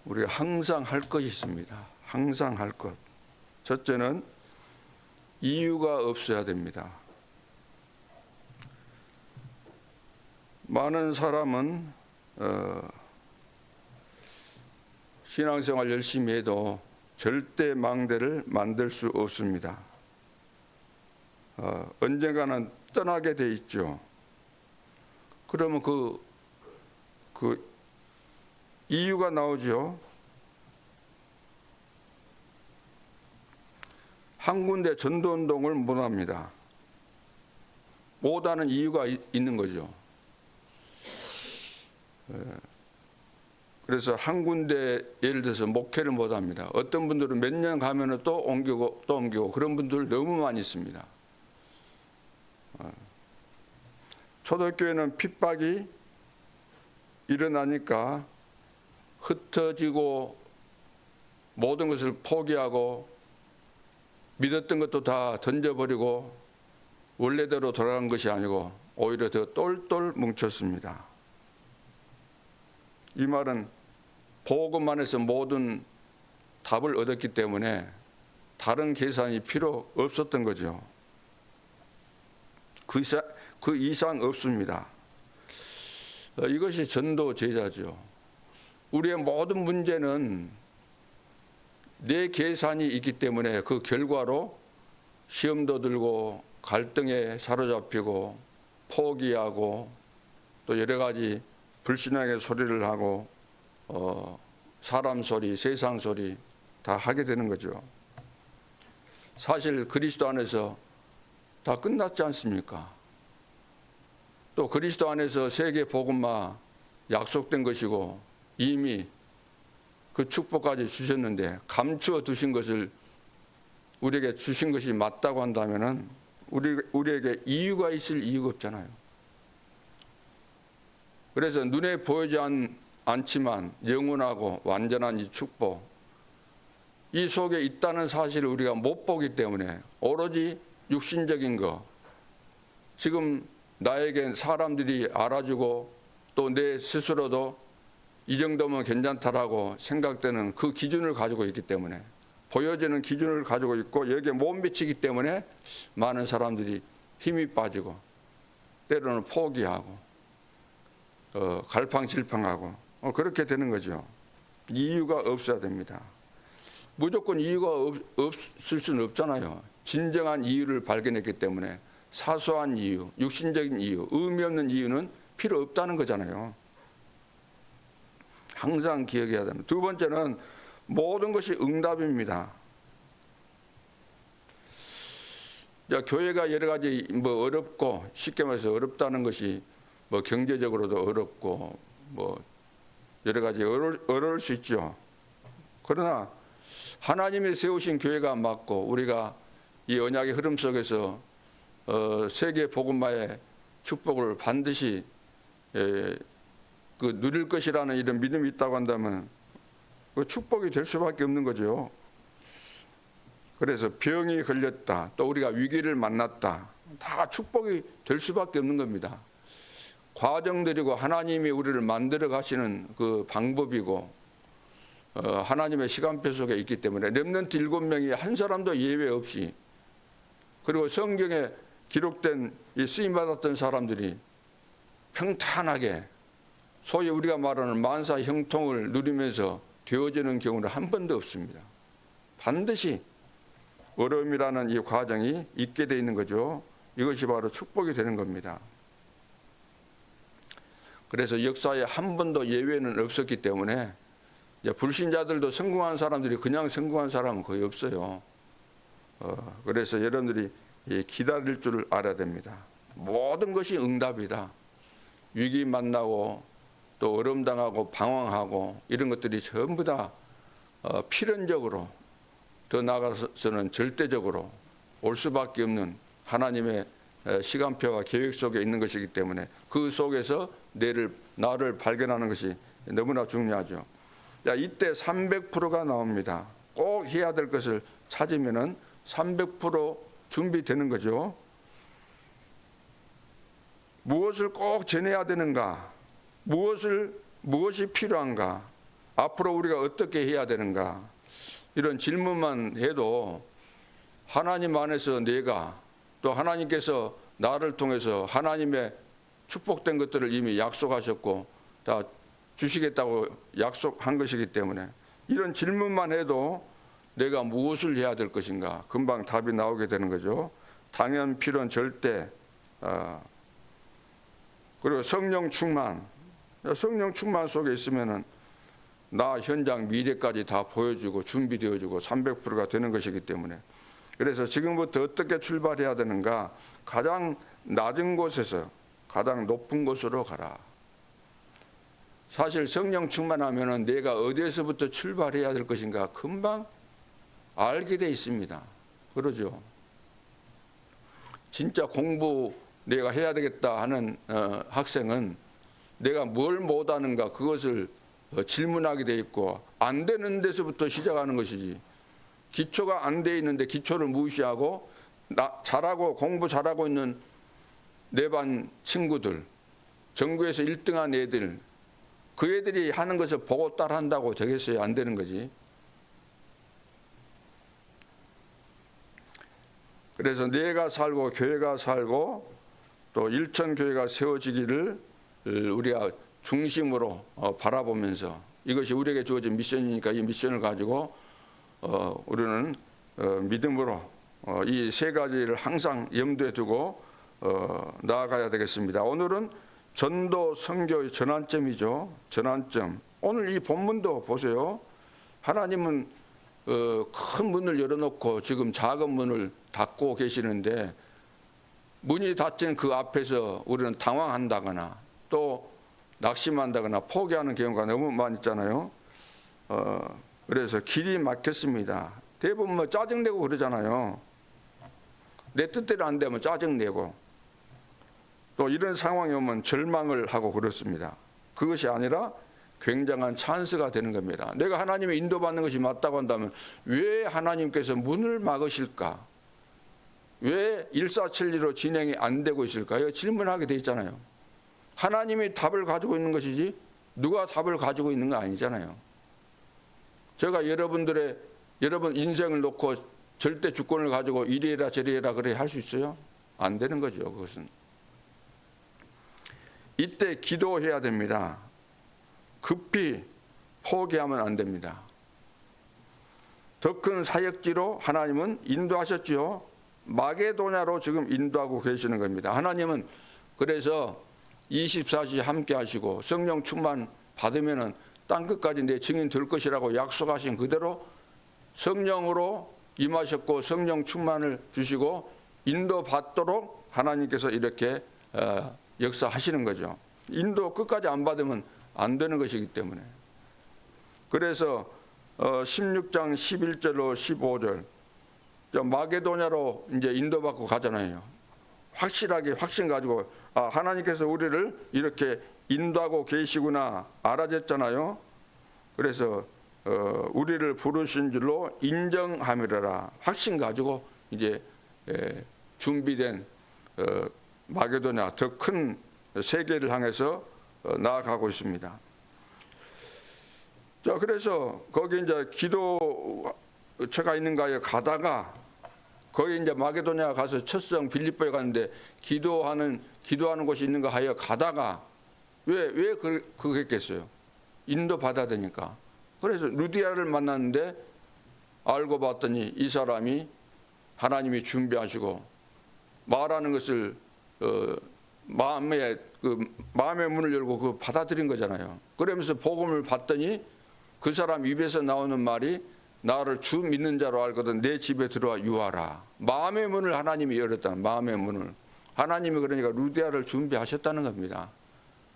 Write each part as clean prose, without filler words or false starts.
우리가 항상 할 것이 있습니다. 항상 할 것. 첫째는 이유가 없어야 됩니다. 많은 사람은 신앙생활 열심히 해도 절대 망대를 만들 수 없습니다. 언젠가는 떠나게 돼 있죠. 그러면 그 이유가 나오죠. 한 군데 전도운동을 못합니다. 못하는 이유가 있는 거죠. 그래서 한 군데 예를 들어서 목회를 못합니다. 어떤 분들은 몇 년 가면 또 옮기고 또 옮기고 그런 분들 너무 많이 있습니다. 초대교회는 핍박이 일어나니까 흩어지고 모든 것을 포기하고 믿었던 것도 다 던져버리고 원래대로 돌아간 것이 아니고 오히려 더 똘똘 뭉쳤습니다. 이 말은 복음 안에서 모든 답을 얻었기 때문에 다른 계산이 필요 없었던 거죠. 그 이상 없습니다. 이것이 전도 제자죠. 우리의 모든 문제는 내 계산이 있기 때문에 그 결과로 시험도 들고 갈등에 사로잡히고 포기하고 또 여러 가지 불신앙의 소리를 하고 사람 소리, 세상 소리 다 하게 되는 거죠. 사실 그리스도 안에서 다 끝났지 않습니까? 또 그리스도 안에서 세계 복음화 약속된 것이고 이미 그 축복까지 주셨는데 감추어 두신 것을 우리에게 주신 것이 맞다고 한다면은 우리에게 이유가 있을 이유가 없잖아요. 그래서 눈에 보이지 않지만 영원하고 완전한 이 축복, 이 속에 있다는 사실을 우리가 못 보기 때문에 오로지 육신적인 거, 지금 나에겐 사람들이 알아주고 또 내 스스로도 이 정도면 괜찮다라고 생각되는 그 기준을 가지고 있기 때문에, 보여지는 기준을 가지고 있고 여기에 못 미치기 때문에 많은 사람들이 힘이 빠지고 때로는 포기하고 갈팡질팡하고 그렇게 되는 거죠. 이유가 없어야 됩니다. 무조건 이유가 없을 수는 없잖아요. 진정한 이유를 발견했기 때문에 사소한 이유, 육신적인 이유, 의미 없는 이유는 필요 없다는 거잖아요. 항상 기억해야 됩니다. 두 번째는 모든 것이 응답입니다. 교회가 여러 가지 어렵고, 쉽게 말해서 어렵다는 것이 경제적으로도 어렵고 여러 가지 어려울 수 있죠. 그러나 하나님이 세우신 교회가 맞고 우리가 이 언약의 흐름 속에서 세계 복음화의 축복을 반드시 누릴 것이라는 이런 믿음이 있다고 한다면 그 축복이 될 수밖에 없는 거죠. 그래서 병이 걸렸다, 또 우리가 위기를 만났다, 다 축복이 될 수밖에 없는 겁니다. 과정들이고 하나님이 우리를 만들어 가시는 그 방법이고 하나님의 시간표 속에 있기 때문에 렘넌트 7명이 한 사람도 예외 없이, 그리고 성경에 기록된 이 쓰임받았던 사람들이 평탄하게 소위 우리가 말하는 만사 형통을 누리면서 되어지는 경우는 한 번도 없습니다. 반드시 어려움이라는 이 과정이 있게 돼 있는 거죠. 이것이 바로 축복이 되는 겁니다. 그래서 역사에 한 번도 예외는 없었기 때문에 불신자들도 성공한 사람들이 그냥 성공한 사람은 거의 없어요. 그래서 여러분들이 기다릴 줄을 알아야 됩니다. 모든 것이 응답이다. 위기 만나고 또 어려움 당하고 방황하고 이런 것들이 전부 다 필연적으로, 더 나아가서는 절대적으로 올 수밖에 없는 하나님의 시간표와 계획 속에 있는 것이기 때문에 그 속에서 나를 발견하는 것이 너무나 중요하죠. 이때 300%가 나옵니다. 꼭 해야 될 것을 찾으면은 300% 준비되는 거죠. 무엇을 꼭 전해야 되는가? 무엇이 필요한가? 앞으로 우리가 어떻게 해야 되는가, 이런 질문만 해도 하나님 안에서 내가, 또 하나님께서 나를 통해서 하나님의 축복된 것들을 이미 약속하셨고 다 주시겠다고 약속한 것이기 때문에 이런 질문만 해도 내가 무엇을 해야 될 것인가 금방 답이 나오게 되는 거죠. 당연, 필연, 절대, 그리고 성령 충만. 성령 충만 속에 있으면은 나 현장 미래까지 다 보여주고 준비되어주고 300%가 되는 것이기 때문에, 그래서 지금부터 어떻게 출발해야 되는가, 가장 낮은 곳에서 가장 높은 곳으로 가라. 사실 성령 충만하면은 내가 어디에서부터 출발해야 될 것인가 금방 알게 돼 있습니다. 그러죠. 진짜 공부 내가 해야 되겠다 하는 학생은 내가 뭘 못하는가 그것을 질문하게 돼 있고, 안 되는 데서부터 시작하는 것이지, 기초가 안 돼 있는데 기초를 무시하고 잘하고 공부 잘하고 있는 내 반 친구들, 전국에서 1등한 애들, 그 애들이 하는 것을 보고 따라한다고 되겠어요? 안 되는 거지. 그래서 내가 살고 교회가 살고 또 일천교회가 세워지기를 우리가 중심으로 바라보면서, 이것이 우리에게 주어진 미션이니까 이 미션을 가지고 우리는 믿음으로 이 세 가지를 항상 염두에 두고 나아가야 되겠습니다. 오늘은 전도 선교의 전환점이죠. 전환점. 오늘 이 본문도 보세요. 하나님은 큰 문을 열어놓고 지금 작은 문을 닫고 계시는데, 문이 닫힌 그 앞에서 우리는 당황한다거나 또 낙심한다거나 포기하는 경우가 너무 많이 있잖아요. 그래서 길이 막혔습니다. 대부분 뭐 짜증내고 그러잖아요. 내 뜻대로 안 되면 짜증내고, 또 이런 상황이 오면 절망을 하고 그렇습니다. 그것이 아니라 굉장한 찬스가 되는 겁니다. 내가 하나님의 인도받는 것이 맞다고 한다면 왜 하나님께서 문을 막으실까? 왜 일사천리로 진행이 안 되고 있을까요? 질문하게 돼 있잖아요. 하나님이 답을 가지고 있는 것이지 누가 답을 가지고 있는 거 아니잖아요. 제가 여러분 인생을 놓고 절대 주권을 가지고 이리해라 저리해라 그래 할 수 있어요? 안 되는 거죠. 그것은. 이때 기도해야 됩니다. 급히 포기하면 안 됩니다. 더 큰 사역지로 하나님은 인도하셨지요. 마게도냐로 지금 인도하고 계시는 겁니다. 하나님은 그래서 24시 함께 하시고 성령 충만 받으면은 땅 끝까지 내 증인 될 것이라고 약속하신 그대로 성령으로 임하셨고 성령 충만을 주시고 인도받도록 하나님께서 이렇게 역사하시는 거죠. 인도 끝까지 안 받으면 안 되는 것이기 때문에. 그래서 16장 11절로 15절 마게도냐로 이제 인도받고 가잖아요. 확실하게 확신 가지고 하나님께서 우리를 이렇게 인도하고 계시구나 알아졌잖아요. 그래서 우리를 부르신 줄로 인정함이라 확신 가지고 이제 준비된 마게도냐 더 큰 세계를 향해서 나아가고 있습니다. 자, 그래서 거기 이제 기도처가 있는가에 가다가 거기 이제 마게도냐 가서 첫성 빌립보에 갔는데 기도하는 곳이 있는가 하여 가다가 왜 그랬겠어요? 인도 받아야 되니까. 그래서 루디아를 만났는데 알고 봤더니 이 사람이 하나님이 준비하시고 말하는 것을 마음의 문을 열고 받아들인 거잖아요. 그러면서 복음을 받더니 그 사람 입에서 나오는 말이 나를 주 믿는 자로 알거든 내 집에 들어와 유하라. 마음의 문을 하나님이 열었다. 마음의 문을. 하나님이 그러니까 루디아를 준비하셨다는 겁니다.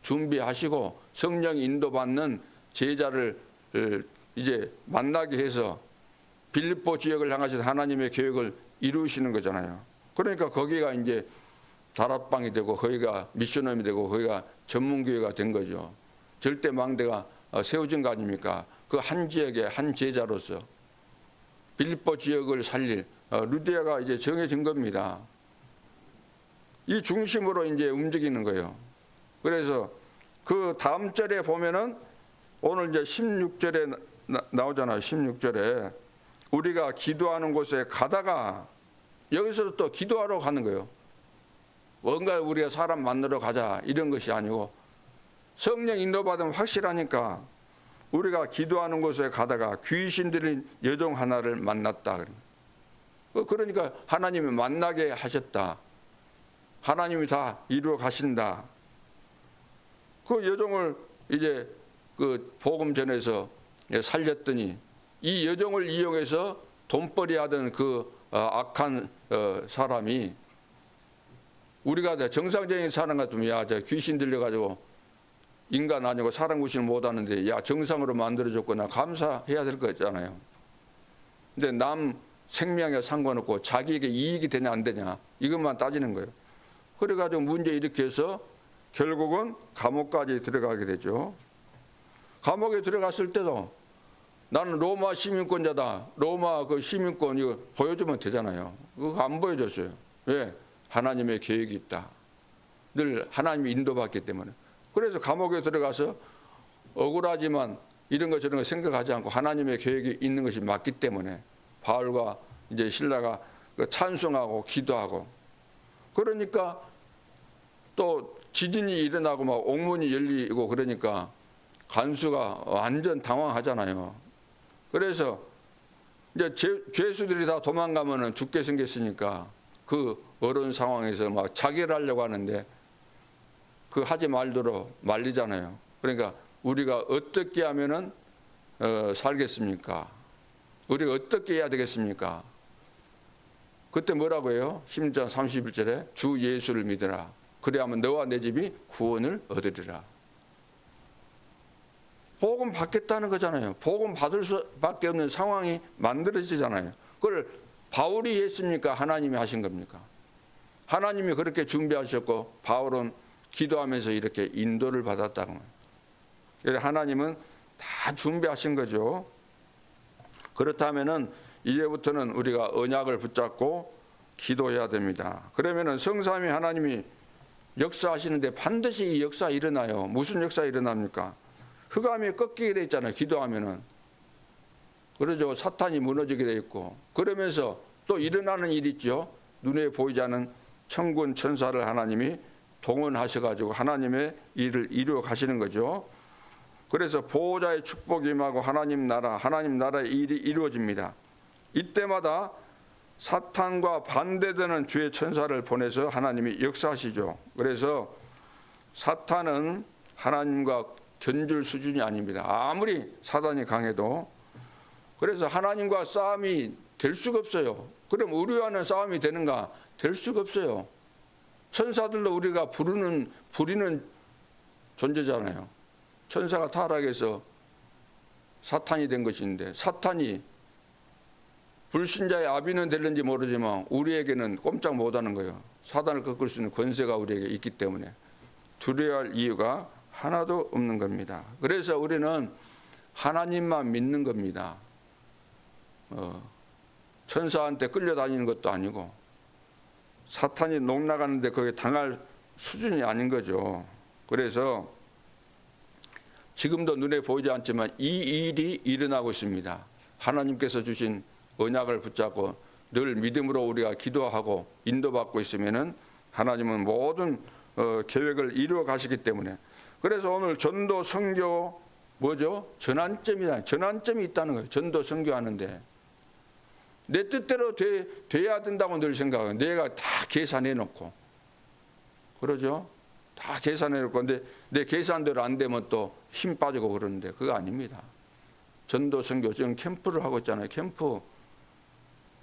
준비하시고 성령 인도받는 제자를 이제 만나게 해서 빌립보 지역을 향하셔서 하나님의 계획을 이루시는 거잖아요. 그러니까 거기가 이제 다락방이 되고 거기가 미션홈이 되고 거기가 전문교회가 된 거죠. 절대 망대가 세워진 거 아닙니까? 그 한 지역의 한 제자로서 빌립보 지역을 살릴 루디아가 이제 정해진 겁니다. 이 중심으로 이제 움직이는 거예요. 그래서 그 다음 절에 보면은 오늘 이제 16절에 나오잖아요. 16절에 우리가 기도하는 곳에 가다가 여기서 또 기도하러 가는 거예요. 뭔가 우리가 사람 만나러 가자 이런 것이 아니고 성령 인도받으면 확실하니까 우리가 기도하는 곳에 가다가 귀신 들린 여종 하나를 만났다. 그러니까 하나님이 만나게 하셨다. 하나님이 다 이루어 가신다. 그 여종을 이제 그 복음 전에서 살렸더니 이 여종을 이용해서 돈벌이 하던 그 악한 사람이 우리가 정상적인 사람 같으면 야, 저 귀신 들려가지고 인간 아니고 사람 구실 못하는데 야 정상으로 만들어줬구나 감사해야 될 거잖아요. 근데 남 생명에 상관없고 자기에게 이익이 되냐 안 되냐 이것만 따지는 거예요. 그래가지고 문제 일으켜서 결국은 감옥까지 들어가게 되죠. 감옥에 들어갔을 때도 나는 로마 시민권자다. 로마 그 시민권 이거 보여주면 되잖아요. 그거 안 보여줬어요. 왜? 하나님의 계획이 있다. 늘 하나님이 인도받기 때문에. 그래서 감옥에 들어가서 억울하지만 이런 것 저런 거 생각하지 않고 하나님의 계획이 있는 것이 맞기 때문에 바울과 이제 신라가 찬송하고 기도하고 그러니까 또 지진이 일어나고 막 옥문이 열리고 그러니까 간수가 완전 당황하잖아요. 그래서 이제 죄수들이 다 도망가면은 죽게 생겼으니까 그 어려운 상황에서 막 자결하려고 하는데 그 하지 말도록 말리잖아요. 그러니까 우리가 어떻게 하면은 살겠습니까? 우리가 어떻게 해야 되겠습니까? 그때 뭐라고 해요? 16장 31절에 주 예수를 믿으라. 그래야만 너와 내 집이 구원을 얻으리라. 복음 받겠다는 거잖아요. 복음 받을 수밖에 없는 상황이 만들어지잖아요. 그걸 바울이 했습니까? 하나님이 하신 겁니까? 하나님이 그렇게 준비하셨고 바울은 기도하면서 이렇게 인도를 받았다는 거예요. 하나님은 다 준비하신 거죠. 그렇다면은 이제부터는 우리가 언약을 붙잡고 기도해야 됩니다. 그러면은 성삼위 하나님이 역사하시는데 반드시 이 역사 일어나요. 무슨 역사 일어납니까? 흑암이 꺾이게 돼 있잖아요. 기도하면은. 그러죠. 사탄이 무너지게 돼 있고. 그러면서 또 일어나는 일이 있죠. 눈에 보이지 않는 천군 천사를 하나님이 동원하셔가지고 하나님의 일을 이루어 가시는 거죠. 그래서 보호자의 축복이 임하고 하나님 나라의 일이 이루어집니다. 이때마다 사탄과 반대되는 주의 천사를 보내서 하나님이 역사하시죠. 그래서 사탄은 하나님과 견줄 수준이 아닙니다. 아무리 사단이 강해도. 그래서 하나님과 싸움이 될 수가 없어요. 그럼 우리와는 싸움이 되는가? 될 수가 없어요. 천사들도 우리가 부리는 존재잖아요. 천사가 타락해서 사탄이 된 것인데 사탄이 불신자의 아비는 될는지 모르지만 우리에게는 꼼짝 못하는 거예요. 사단을 꺾을 수 있는 권세가 우리에게 있기 때문에 두려워할 이유가 하나도 없는 겁니다. 그래서 우리는 하나님만 믿는 겁니다. 천사한테 끌려다니는 것도 아니고 사탄이 농락하는데 거기에 당할 수준이 아닌 거죠. 그래서 지금도 눈에 보이지 않지만 이 일이 일어나고 있습니다. 하나님께서 주신 언약을 붙잡고 늘 믿음으로 우리가 기도하고 인도받고 있으면은 하나님은 모든 계획을 이루어 가시기 때문에 그래서 오늘 전도 선교 뭐죠? 전환점이다. 전환점이 있다는 거예요. 전도 선교하는데 내 뜻대로 돼야 된다고 늘 생각해요. 내가 다 계산해 놓고 그러죠? 다 계산해 놓고 근데 내 계산대로 안 되면 또 힘 빠지고 그러는데 그거 아닙니다. 전도 선교 지금 캠프를 하고 있잖아요. 캠프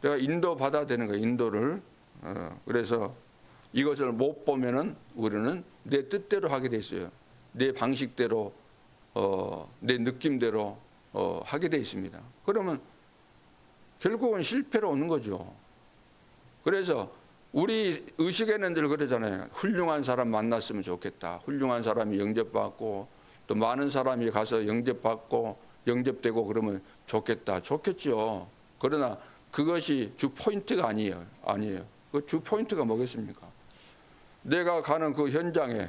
내가 인도 받아야 되는 거예요. 인도를 그래서 이것을 못 보면은 우리는 내 뜻대로 하게 돼 있어요. 내 방식대로 내 느낌대로 하게 돼 있습니다. 그러면 결국은 실패로 오는 거죠. 그래서 우리 의식에는 늘 그러잖아요. 훌륭한 사람 만났으면 좋겠다. 훌륭한 사람이 영접받고 또 많은 사람이 가서 영접되고 그러면 좋겠다. 좋겠죠. 그러나 그것이 주 포인트가 아니에요. 그 주 포인트가 뭐겠습니까? 내가 가는 그 현장에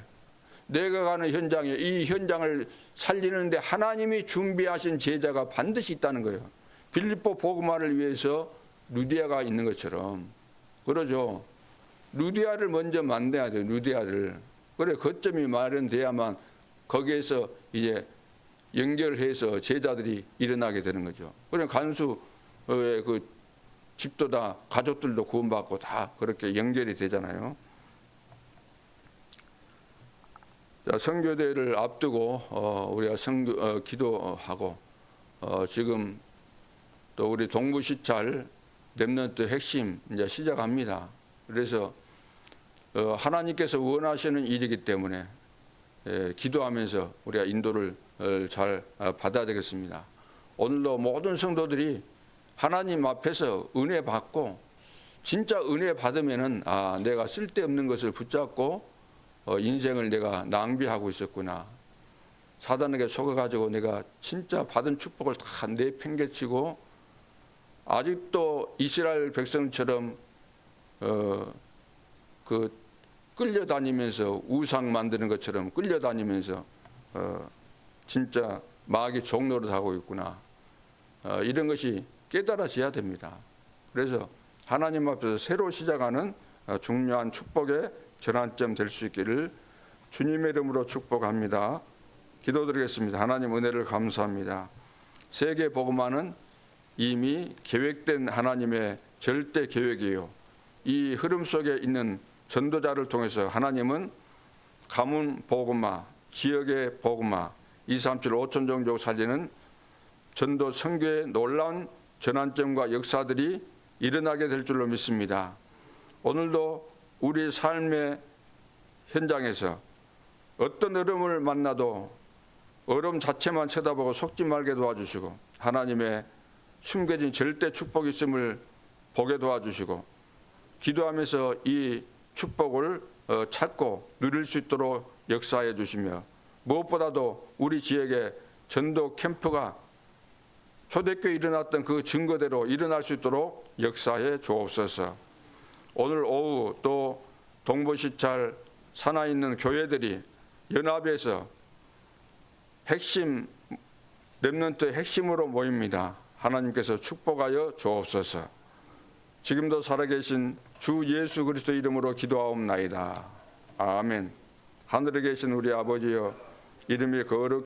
내가 가는 현장에 이 현장을 살리는데 하나님이 준비하신 제자가 반드시 있다는 거예요. 빌립보 복음화를 위해서 루디아가 있는 것처럼. 그러죠. 루디아를 먼저 만나야 돼요. 루디아를. 그래 거점이 마련돼야만 거기에서 이제 연결해서 제자들이 일어나게 되는 거죠. 그래 간수의 그 집도 다 가족들도 구원받고 다 그렇게 연결이 되잖아요. 자, 선교대를 앞두고 우리가 기도하고 지금 또 우리 동부 시찰 렘넌트 핵심 이제 시작합니다. 그래서 하나님께서 원하시는 일이기 때문에 기도하면서 우리가 인도를 잘 받아야 되겠습니다. 오늘도 모든 성도들이 하나님 앞에서 은혜 받고 진짜 은혜 받으면은 내가 쓸데없는 것을 붙잡고 인생을 내가 낭비하고 있었구나. 사단에게 속아가지고 내가 진짜 받은 축복을 다 내팽개치고 아직도 이스라엘 백성처럼 그 끌려다니면서 우상 만드는 것처럼 끌려다니면서 진짜 마귀 종노릇 하고 있구나. 이런 것이 깨달아져야 됩니다. 그래서 하나님 앞에서 새로 시작하는 중요한 축복의 전환점 될 수 있기를 주님의 이름으로 축복합니다. 기도드리겠습니다. 하나님 은혜를 감사합니다. 세계 복음화는 이미 계획된 하나님의 절대 계획이에요. 이 흐름 속에 있는 전도자를 통해서 하나님은 가문 복음화, 지역의 복음화, 237 5천 종족 살리는 전도 선교의 놀라운 전환점과 역사들이 일어나게 될 줄로 믿습니다. 오늘도 우리 삶의 현장에서 어떤 어려움을 만나도 어려움 자체만 쳐다보고 속지 말게 도와주시고 하나님의 숨겨진 절대 축복이 있음을 보게 도와주시고 기도하면서 이 축복을 찾고 누릴 수 있도록 역사해 주시며 무엇보다도 우리 지역에 전도 캠프가 초대교회에 일어났던 그 증거대로 일어날 수 있도록 역사해 주옵소서. 오늘 오후 또 동부시찰 산하에 있는 교회들이 연합해서 핵심 렘넌트의 핵심으로 모입니다. 하나님께서 축복하여 주옵소서. 지금도 살아계신 주 예수 그리스도 이름으로 기도하옵나이다. 아멘. 하늘에 계신 우리 아버지여, 이름이 거룩